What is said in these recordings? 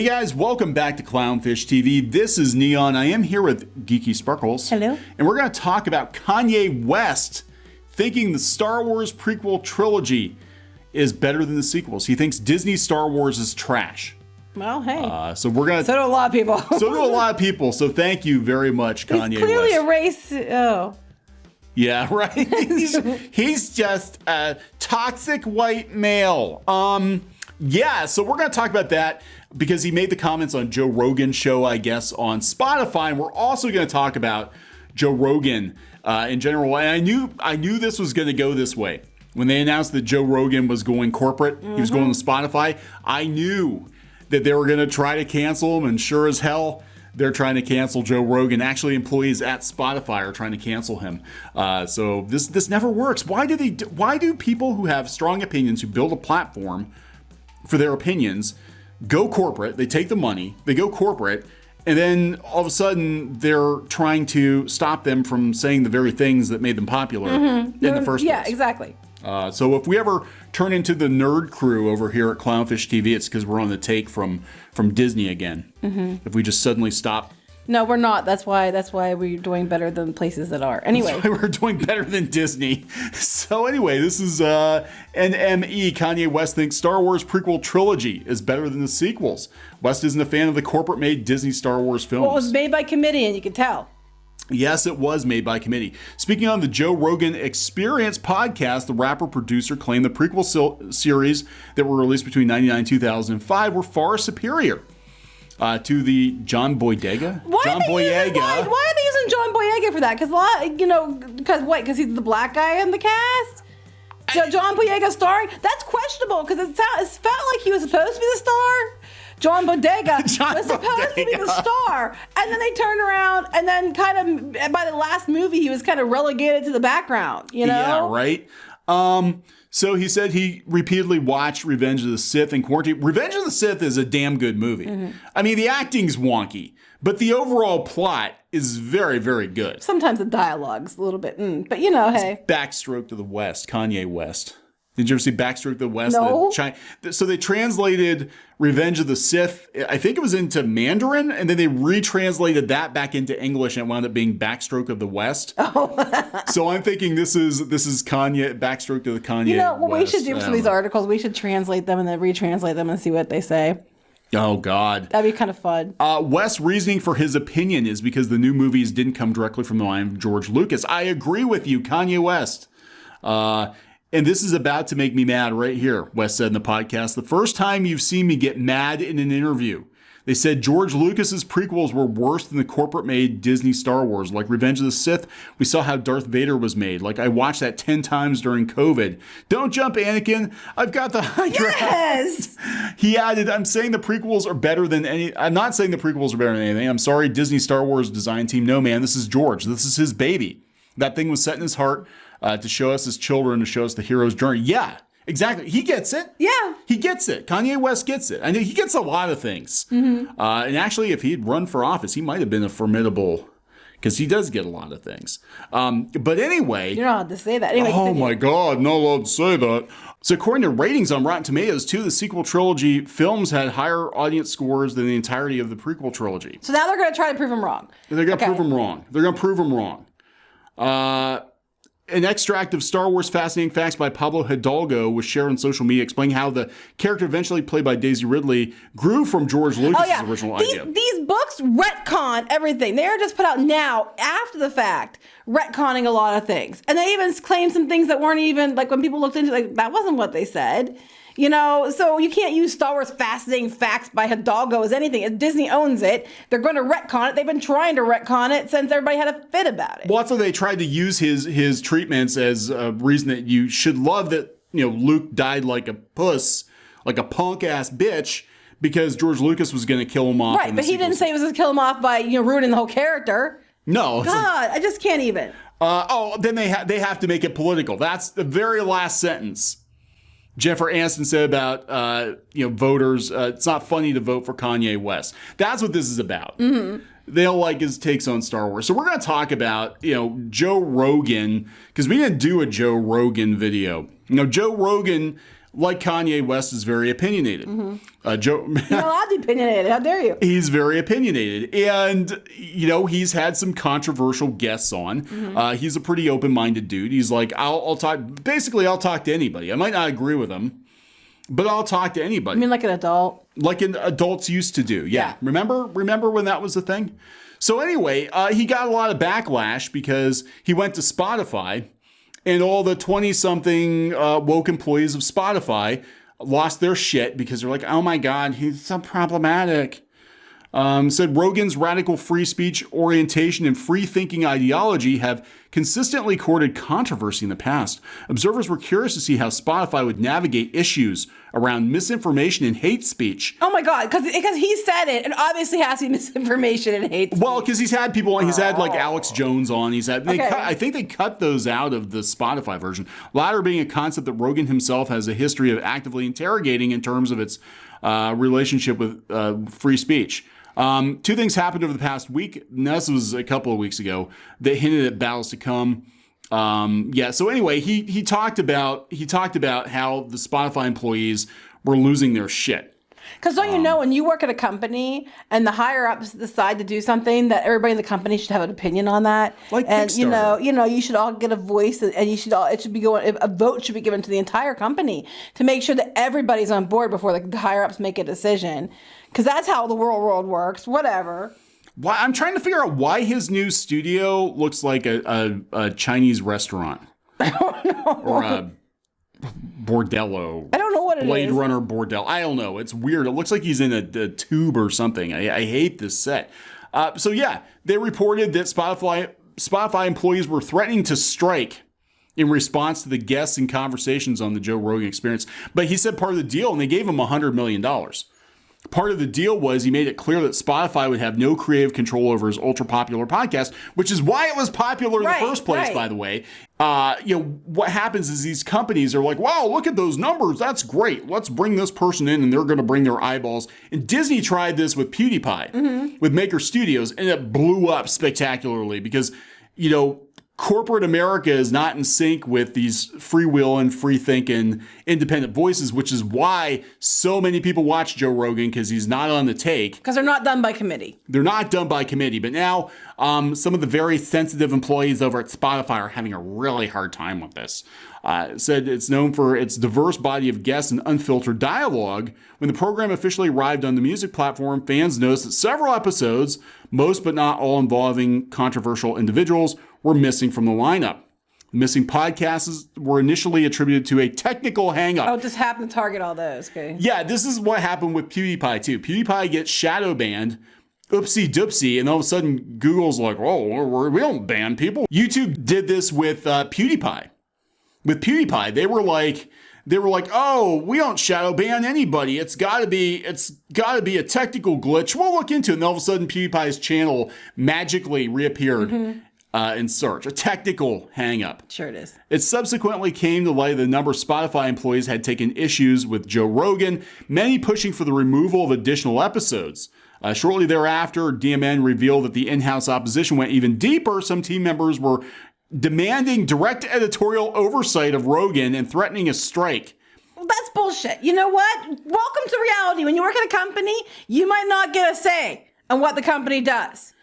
Hey guys, welcome back to Clownfish TV. This is Kneon. I am here with Geeky Sparkles. Hello. And we're going to talk about Kanye West thinking the Star Wars Prequel Trilogy is better than the sequels. He thinks Disney's Star Wars is trash. Well, hey. So we're gonna. So do a lot of people. So do a lot of people. So thank you very much, Kanye West. He's clearly a race. Oh. Yeah, right. He's just a toxic white male. Yeah. So we're gonna talk about that because he made the comments on Joe Rogan's show, I guess, on Spotify, and we're also gonna talk about Joe Rogan in general. And I knew this was gonna go this way when they announced that Joe Rogan was going corporate. He was going to Spotify. I knew that they were going to try to cancel him, and sure as hell, they're trying to cancel Joe Rogan. Actually, employees at Spotify are trying to cancel him. So this never works. Why do people who have strong opinions, who build a platform for their opinions, go corporate? They take the money, they go corporate, and then all of a sudden they're trying to stop them from saying the very things that made them popular in the first place. Yeah, exactly. So if we ever turn into the nerd crew over here at Clownfish TV, it's because we're on the take from Disney again. If we just suddenly stop. No, we're not. That's why we're doing better than places that are. Anyway. That's why we're doing better than Disney. So anyway, this is NME. Kanye West thinks Star Wars Prequel Trilogy is better than the sequels. West isn't a fan of the corporate-made Disney Star Wars films. Well, it was made by committee, and you can tell. Yes, it was made by committee. Speaking on the Joe Rogan Experience podcast, the rapper-producer claimed the prequel series that were released between 1999 and 2005 were far superior to the John Boyega. Why are they using John Boyega for that? Because he's the black guy in the cast? John Boyega starring? That's questionable because it felt like he was supposed to be the star. John Bodega was supposed to be the star. And then they turned around and then kind of, by the last movie, he was kind of relegated to the background, you know? Yeah, right. So he said he repeatedly watched Revenge of the Sith in quarantine. Revenge of the Sith is a damn good movie. I mean, the acting's wonky, but the overall plot is very, very good. Sometimes the dialogue's a little bit, but you know, hey. Backstroke to the West, Kanye West. Did you ever see Backstroke to the West? No. So they translated Revenge of the Sith, I think it was into Mandarin, and then they retranslated that back into English, and it wound up being Backstroke of the West. Oh. So I'm thinking this is Kanye, Backstroke to the Kanye West. You know what we should do for some of these articles? We should translate them and then retranslate them and see what they say. Oh, God. That'd be kind of fun. West's reasoning for his opinion is because the new movies didn't come directly from the mind of George Lucas. I agree with you, Kanye West. And this is about to make me mad right here, West said in the podcast. The first time you've seen me get mad in an interview. They said George Lucas's prequels were worse than the corporate-made Disney Star Wars. Like Revenge of the Sith, we saw how Darth Vader was made. Like I watched that 10 times during COVID. Don't jump, Anakin. I've got the high ground. Yes! He added, I'm not saying the prequels are better than anything. I'm sorry, Disney Star Wars design team. No, man, this is George. This is his baby. That thing was set in his heart. To show us as children, to show us the hero's journey. Yeah, exactly. He gets it. Yeah. He gets it. Kanye West gets it. I know he gets a lot of things. And actually, if he'd run for office, he might have been a formidable, because he does get a lot of things. But anyway. You're not allowed to say that. Anyway, oh my God, not allowed to say that. So according to ratings on Rotten Tomatoes, the sequel trilogy films had higher audience scores than the entirety of the prequel trilogy. So now they're going to try to prove him wrong. They're going to prove him wrong. They're going to prove him wrong. An extract of Star Wars Fascinating Facts by Pablo Hidalgo was shared on social media explaining how the character eventually played by Daisy Ridley grew from George Lucas' original idea. These books retcon everything. They are just put out now, after the fact, retconning a lot of things. And they even claim some things that weren't even, like when people looked into it, like that wasn't what they said. You know, so you can't use Star Wars Fascinating Facts by Hidalgo as anything. If Disney owns it, they're going to retcon it. They've been trying to retcon it since everybody had a fit about it. Well, that's why they tried to use his treatments as a reason that you should love that, Luke died like a puss, like a punk-ass bitch, because George Lucas was going to kill him off. Right, but he didn't say it was going to kill him off by, ruining the whole character. No. God, I just can't even. Then they have to make it political. That's the very last sentence. Jennifer Aniston said about, voters, it's not funny to vote for Kanye West. That's what this is about. They don't like his takes on Star Wars. So we're going to talk about, Joe Rogan, because we didn't do a Joe Rogan video. Joe Rogan like Kanye West is very opinionated. Joe, You're not allowed to be opinionated. How dare you? he's very opinionated, and he's had some controversial guests on. He's a pretty open-minded dude. He's like, I'll talk. Basically, I'll talk to anybody. I might not agree with him, but I'll talk to anybody. I mean, like an adult, like adults used to do. Yeah. Yeah. Remember when that was a thing? So anyway, he got a lot of backlash because he went to Spotify. And all the 20-something woke employees of Spotify lost their shit because they're like, oh my God, he's so problematic. Said Rogan's radical free speech orientation and free thinking ideology have consistently courted controversy in the past. Observers were curious to see how Spotify would navigate issues around misinformation and hate speech. Oh my God, because he said it, and obviously has to be misinformation and hate speech. Well, because he's had people on. He's had like Alex Jones on. He's had. I think they cut those out of the Spotify version. Latter being a concept that Rogan himself has a history of actively interrogating in terms of its relationship with free speech. Two things happened over the past week. And this was a couple of weeks ago that hinted at battles to come. So anyway, he talked about how the Spotify employees were losing their shit. Because don't you know, when you work at a company and the higher ups decide to do something, that everybody in the company should have an opinion on that. Like and Kickstarter. You should all get a voice, and a vote should be given to the entire company to make sure that everybody's on board before the higher ups make a decision. Because that's how the world works. Whatever. Why I'm trying to figure out why his new studio looks like a Chinese restaurant. I don't know. Or a bordello. I don't know what it Blade is. Runner bordel. I don't know. It's weird. It looks like he's in a tube or something. I hate this set. They reported that Spotify employees were threatening to strike in response to the guests and conversations on the Joe Rogan Experience. But he said part of the deal, and they gave him $100 million. Part of the deal was he made it clear that Spotify would have no creative control over his ultra popular podcast, which is why it was popular in the first place, by the way. What happens is these companies are like, wow, look at those numbers. That's great. Let's bring this person in, and they're going to bring their eyeballs. And Disney tried this with PewDiePie, with Maker Studios, and it blew up spectacularly because, corporate America is not in sync with these free will and free thinking independent voices, which is why so many people watch Joe Rogan, because he's not on the take. Because they're not done by committee. They're not done by committee. But now some of the very sensitive employees over at Spotify are having a really hard time with this. Said it's known for its diverse body of guests and unfiltered dialogue. When the program officially arrived on the music platform, fans noticed that several episodes, most but not all involving controversial individuals, were missing from the lineup. Missing podcasts were initially attributed to a technical hang-up. Oh, just happened to target all those. Okay. Yeah, this is what happened with PewDiePie too. PewDiePie gets shadow banned, oopsie doopsie, and all of a sudden Google's like, oh, we don't ban people. YouTube did this with PewDiePie. With PewDiePie, they were like, oh, we don't shadow ban anybody. It's gotta be a technical glitch. We'll look into it. And all of a sudden PewDiePie's channel magically reappeared. In search, a technical hang-up. Sure it is. It subsequently came to light that a number of Spotify employees had taken issues with Joe Rogan, many pushing for the removal of additional episodes. Shortly thereafter, DMN revealed that the in-house opposition went even deeper. Some team members were demanding direct editorial oversight of Rogan and threatening a strike. Well, that's bullshit. You know what? Welcome to reality. When you work at a company, you might not get a say on what the company does.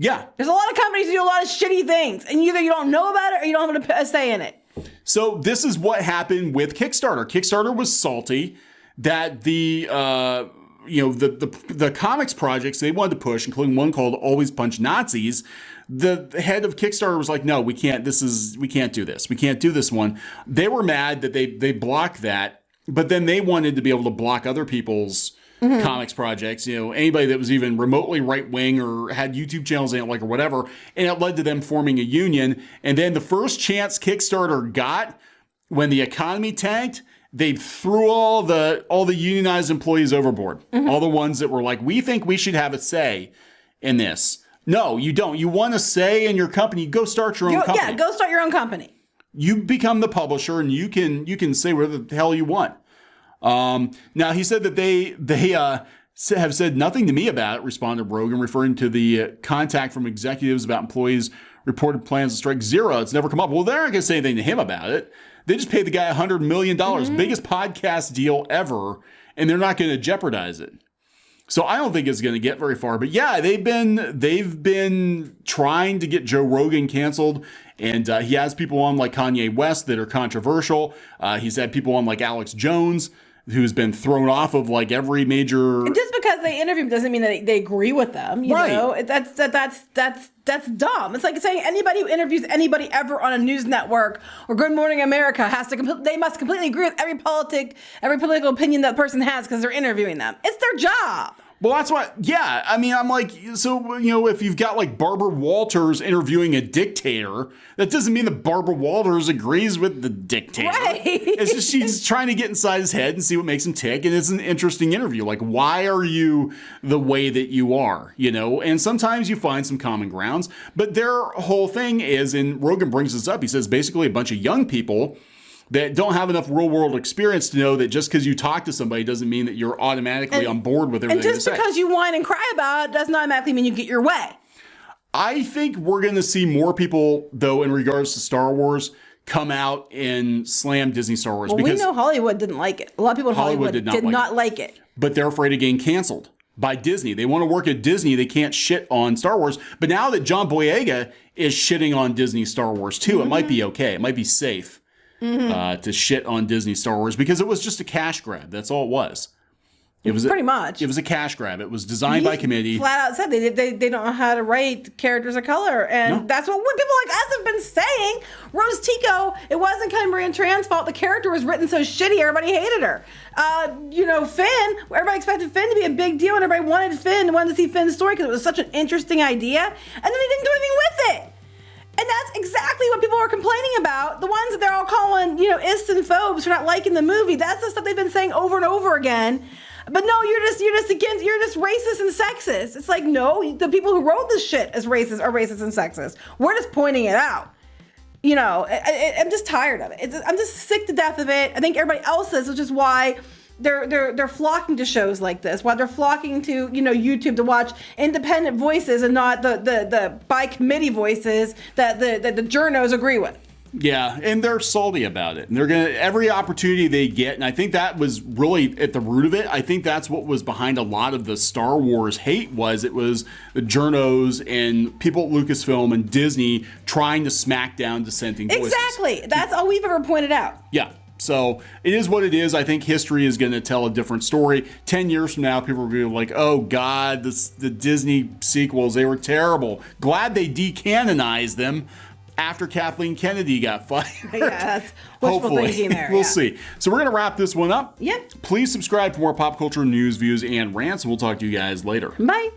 Yeah. There's a lot of companies that do a lot of shitty things, and either you don't know about it or you don't have a say in it. So this is what happened with Kickstarter. Kickstarter was salty that the comics projects they wanted to push, including one called Always Punch Nazis. The head of Kickstarter was like, no, we can't do this. We can't do this one. They were mad that they blocked that, but then they wanted to be able to block other people's comics projects, anybody that was even remotely right-wing or had YouTube channels in it, or whatever, and it led to them forming a union. And then the first chance Kickstarter got, when the economy tanked, they threw all the unionized employees overboard. All the ones that were like, we think we should have a say in this. No, you don't. You want a say in your company, go start your own company. Yeah, go start your own company. You become the publisher, and you can say whatever the hell you want. Now, he said that they have said nothing to me about it, responded Rogan, referring to the contact from executives about employees reported plans to strike zero. It's never come up. Well, they're not going to say anything to him about it. They just paid the guy $100 million, biggest podcast deal ever, and they're not going to jeopardize it. So I don't think it's going to get very far. But yeah, they've been trying to get Joe Rogan canceled, and he has people on like Kanye West that are controversial. He's had people on like Alex Jones, who's been thrown off of like every major. And just because they interview him doesn't mean that they agree with them. You know, that's dumb. It's like saying anybody who interviews anybody ever on a news network or Good Morning America they must completely agree with every political opinion that person has because they're interviewing them. It's their job. Well, that's what, yeah. I mean, I'm like, so, you know, if you've got like Barbara Walters interviewing a dictator, that doesn't mean that Barbara Walters agrees with the dictator. Right. It's just she's trying to get inside his head and see what makes him tick. And it's an interesting interview. Like, why are you the way that you are, you know? And sometimes you find some common grounds. But their whole thing is, and Rogan brings this up, he says basically a bunch of young people that don't have enough real world experience to know that just because you talk to somebody doesn't mean that you're automatically on board with everything they say. And just because you whine and cry about it doesn't automatically mean you get your way. I think we're going to see more people, though, in regards to Star Wars, come out and slam Disney Star Wars. Well, because we know Hollywood didn't like it. A lot of people in Hollywood did not like it. But they're afraid of getting canceled by Disney. They want to work at Disney. They can't shit on Star Wars. But now that John Boyega is shitting on Disney Star Wars, too, it might be okay. It might be safe. To shit on Disney Star Wars because it was just a cash grab. That's all it was. It was pretty much. It was a cash grab. It was designed by committee. Flat out said they don't know how to write characters of color, and that's what people like us have been saying. Rose Tico, it wasn't Maria Tran's fault. The character was written so shitty, everybody hated her. You know, Finn. Everybody expected Finn to be a big deal, and everybody wanted to see Finn's story because it was such an interesting idea, and then they didn't do anything with it. And that's exactly what people are complaining about. The ones that they're all calling, you know, ists and phobes for not liking the movie. That's the stuff they've been saying over and over again. But no, you're just racist and sexist. It's like, no, the people who wrote this shit as racist are racist and sexist. We're just pointing it out. You know, I'm just tired of it. I'm just sick to death of it. I think everybody else is, which is why they're flocking to shows like this, why they're flocking to, you know, YouTube to watch independent voices and not the by committee voices that the journos agree with. Yeah, and they're salty about it. And they're going to, every opportunity they get, and I think that was really at the root of it. I think that's what was behind a lot of the Star Wars hate it was the journos and people at Lucasfilm and Disney trying to smack down dissenting voices. Exactly. That's all we've ever pointed out. Yeah. So it is what it is. I think history is going to tell a different story. 10 years from now, people are going to be like, oh, God, the Disney sequels, they were terrible. Glad they decanonized them after Kathleen Kennedy got fired. Yeah, that's wishful thinking there. We'll see. So we're going to wrap this one up. Yep. Please subscribe for more pop culture news, views, and rants. We'll talk to you guys later. Bye.